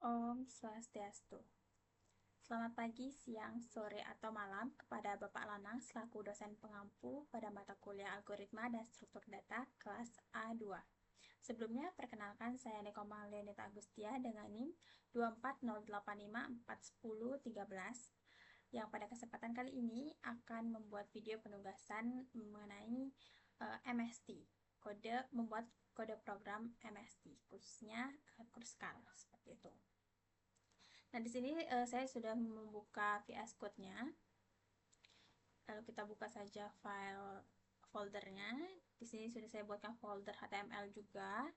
Om Swastiastu. Selamat pagi, siang, sore, atau malam kepada Bapak Lanang selaku dosen pengampu pada mata kuliah Algoritma dan Struktur Data kelas A2. Sebelumnya, perkenalkan saya Nekoma Leonita Agustia dengan NIM 24085410313 yang pada kesempatan kali ini akan membuat video penugasan mengenai MST, membuat kode program MST, khususnya Kruskal, seperti itu. Nah, di sini saya sudah membuka VS Code-nya. Lalu kita buka saja file foldernya. Di sini sudah saya buatkan folder HTML juga.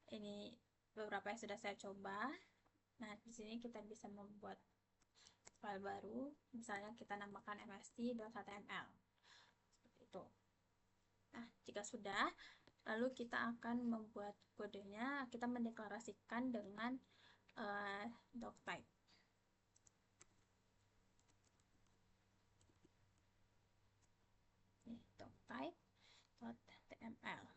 Ini beberapa yang sudah saya coba. Nah, di sini kita bisa membuat file baru. Misalnya kita namakan mst.html. Seperti itu. Nah, jika sudah, lalu kita akan membuat kodenya. Kita mendeklarasikan dengan doctype. Doctype.html.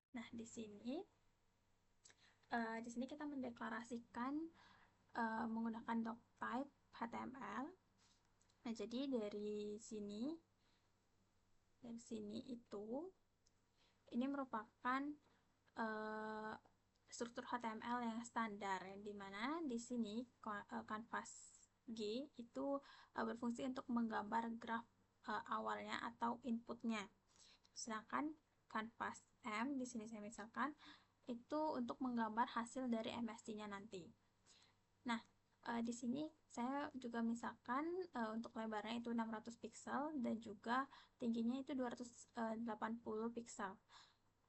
Nah, di sini kita mendeklarasikan menggunakan doctype HTML. Nah, jadi dari sini itu ini merupakan uh, struktur HTML yang standar, yang dimana di sini canvas G itu berfungsi untuk menggambar graf awalnya atau inputnya. Sedangkan canvas M di sini saya misalkan itu untuk menggambar hasil dari MST-nya nanti. Nah, di sini saya juga misalkan untuk lebarnya itu 600 pixel dan juga tingginya itu 280 pixel.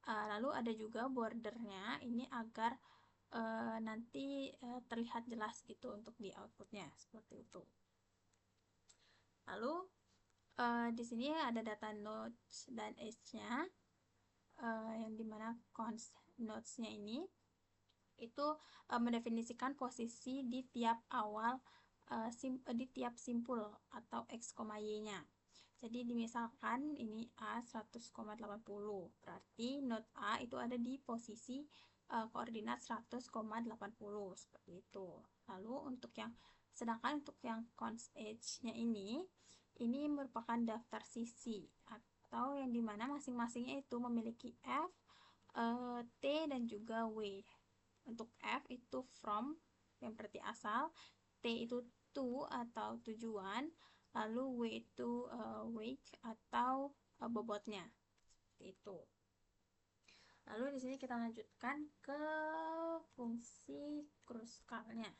Lalu ada juga bordernya ini agar nanti terlihat jelas gitu untuk di outputnya seperti itu. Lalu di sini ada data nodes dan edge-nya, yang dimana const nodes-nya ini itu mendefinisikan posisi di tiap di tiap simpul atau x, y-nya. Jadi misalkan ini A 100,80, berarti node A itu ada di posisi koordinat 100,80 seperti itu. Lalu sedangkan untuk yang const edge-nya ini merupakan daftar sisi atau yang dimana masing-masingnya itu memiliki F, T dan juga W. Untuk F itu from yang berarti asal, T itu to atau tujuan, lalu W itu weight atau bobotnya. Seperti itu. Lalu di sini kita lanjutkan ke fungsi kruskalnya.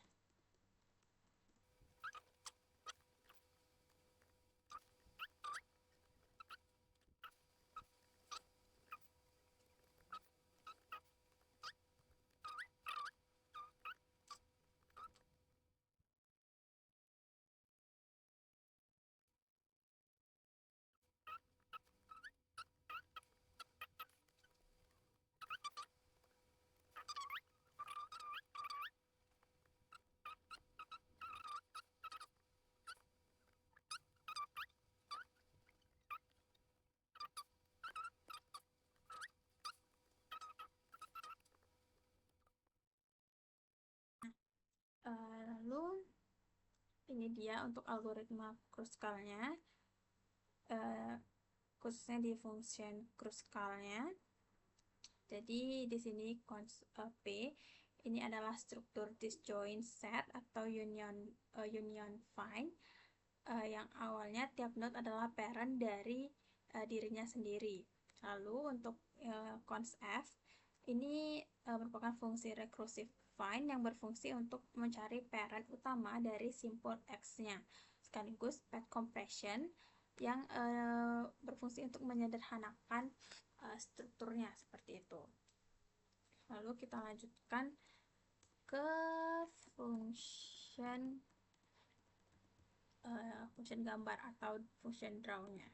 Ini dia untuk algoritma Kruskal-nya, khususnya di function Kruskal-nya. Jadi di sini P ini adalah struktur disjoint set atau union find, yang awalnya tiap node adalah parent dari dirinya sendiri. Lalu untuk cons F ini merupakan fungsi recursive find yang berfungsi untuk mencari parent utama dari simpul X-nya, sekaligus path compression yang berfungsi untuk menyederhanakan strukturnya seperti itu. Lalu kita lanjutkan ke function gambar atau function draw-nya.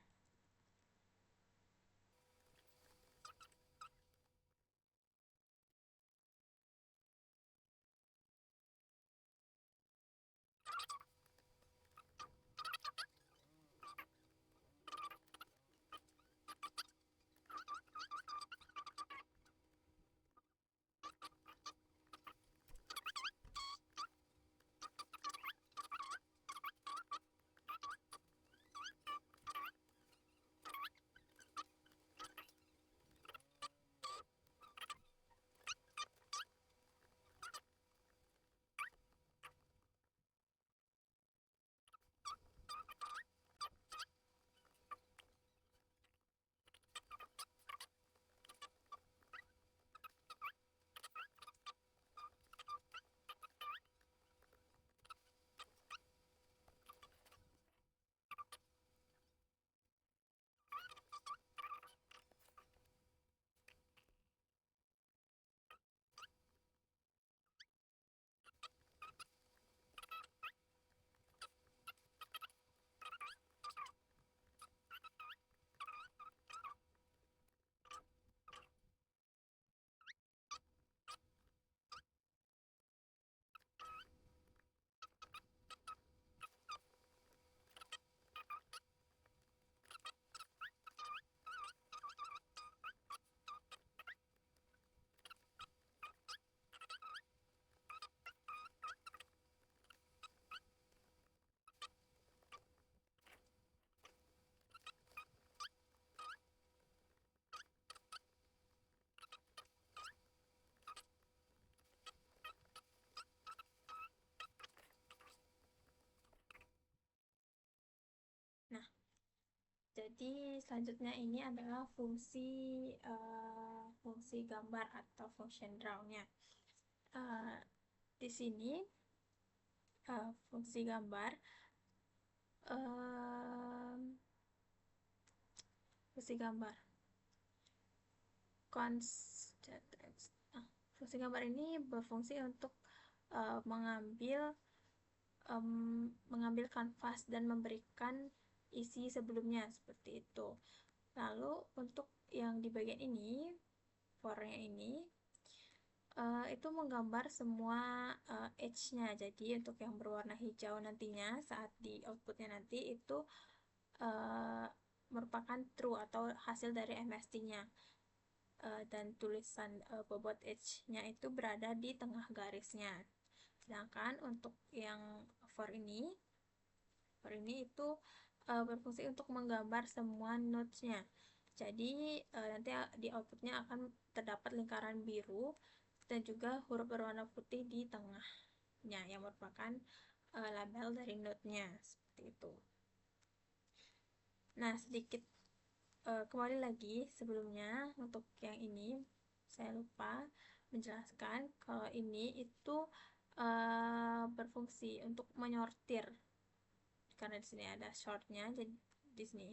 Nah, jadi selanjutnya ini adalah fungsi gambar atau function draw-nya. Di sini fungsi gambar fungsi gambar fungsi gambar ini berfungsi untuk mengambil kanvas dan memberikan isi sebelumnya seperti itu. Lalu untuk yang di bagian ini, for-nya ini itu menggambar semua edge-nya. Jadi untuk yang berwarna hijau nantinya saat di outputnya nanti itu merupakan true atau hasil dari MST-nya. Dan tulisan bobot edge-nya itu berada di tengah garisnya. Sedangkan untuk yang for ini itu berfungsi untuk menggambar semua nodes-nya. Jadi nanti di outputnya akan terdapat lingkaran biru dan juga huruf berwarna putih di tengahnya yang merupakan label dari node-nya seperti itu. Nah, sedikit kembali lagi sebelumnya untuk yang ini saya lupa menjelaskan kalau ini itu berfungsi untuk menyortir karena di sini ada short-nya, jadi di sini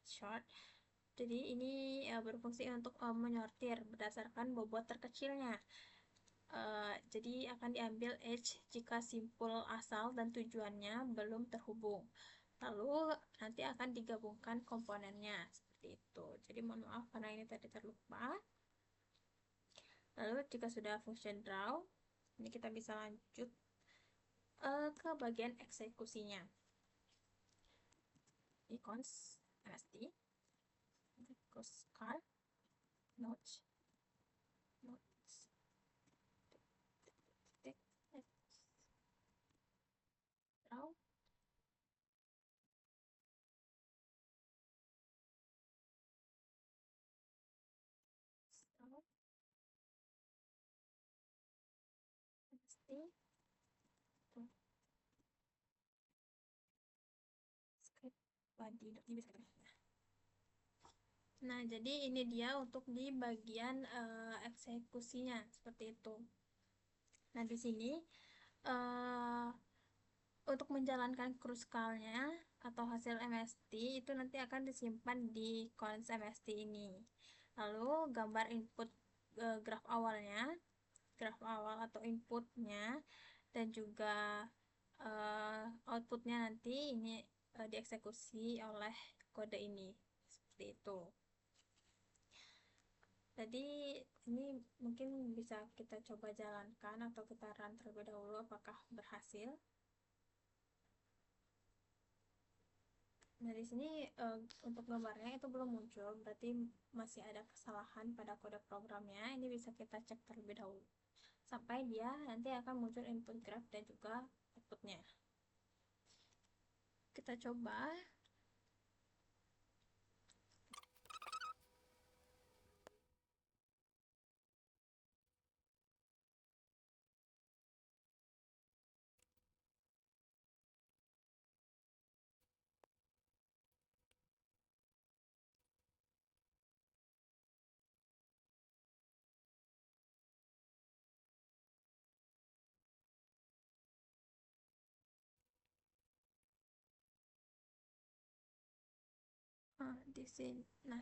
short. Jadi ini berfungsi untuk menyortir berdasarkan bobot terkecilnya. Jadi akan diambil edge jika simpul asal dan tujuannya belum terhubung. Lalu nanti akan digabungkan komponennya seperti itu. Jadi mohon maaf karena ini tadi terlupa. Lalu jika sudah function draw, ini kita bisa lanjut ke bagian eksekusinya. Di cons MST, Kruskal, nodes, draw, nanti tuh, script body ini bisa kita. Nah, jadi ini dia untuk di bagian eksekusinya seperti itu. Nah, di sini untuk menjalankan kruskalnya atau hasil MST itu nanti akan disimpan di cons MST ini. Lalu gambar input graf awalnya, graf awal atau inputnya, dan juga outputnya nanti ini dieksekusi oleh kode ini seperti itu. Jadi ini mungkin bisa kita coba jalankan atau kita run terlebih dahulu apakah berhasil. Nah, di sini untuk gambarnya itu belum muncul, berarti masih ada kesalahan pada kode programnya. Ini bisa kita cek terlebih dahulu sampai dia nanti akan muncul input graph dan juga outputnya. Kita coba.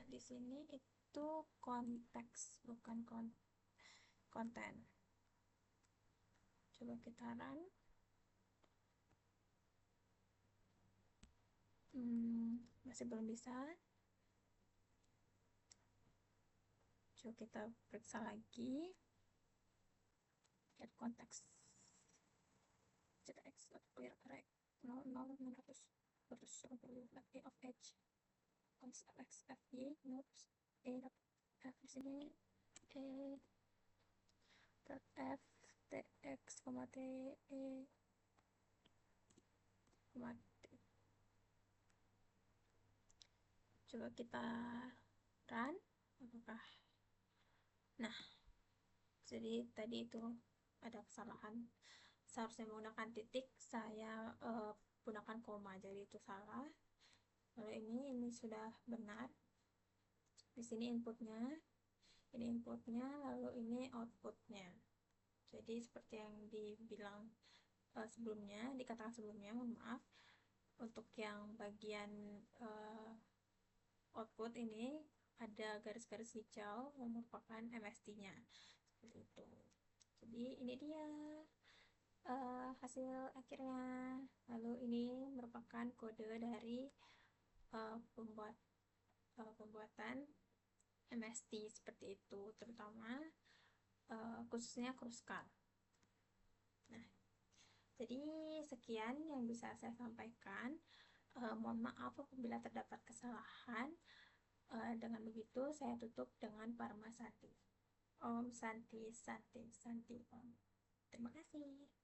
Di sini itu konteks bukan konten. Coba kita run. Masih belum bisa. Coba kita periksa lagi. Get konteks. ZX clear correct. 00600 terus of edge. Cons fx fy notes e f di sini e dot f tx, t e t. Coba kita run apakah. Nah, jadi tadi itu ada kesalahan, seharusnya menggunakan titik, saya gunakan koma, jadi itu salah. Lalu ini sudah benar. Di sini inputnya, ini inputnya, lalu ini outputnya. Jadi seperti yang dibilang sebelumnya, dikatakan sebelumnya, mohon maaf, untuk yang bagian output ini ada garis-garis hijau yang merupakan MST-nya seperti itu. Jadi ini dia hasil akhirnya. Lalu ini merupakan kode dari pembuatan MST seperti itu, terutama khususnya Kruskal. Nah, jadi sekian yang bisa saya sampaikan. Mohon maaf apabila terdapat kesalahan. Dengan begitu saya tutup dengan Parma Santi. Om Santi Santi Santi Om. Terima kasih.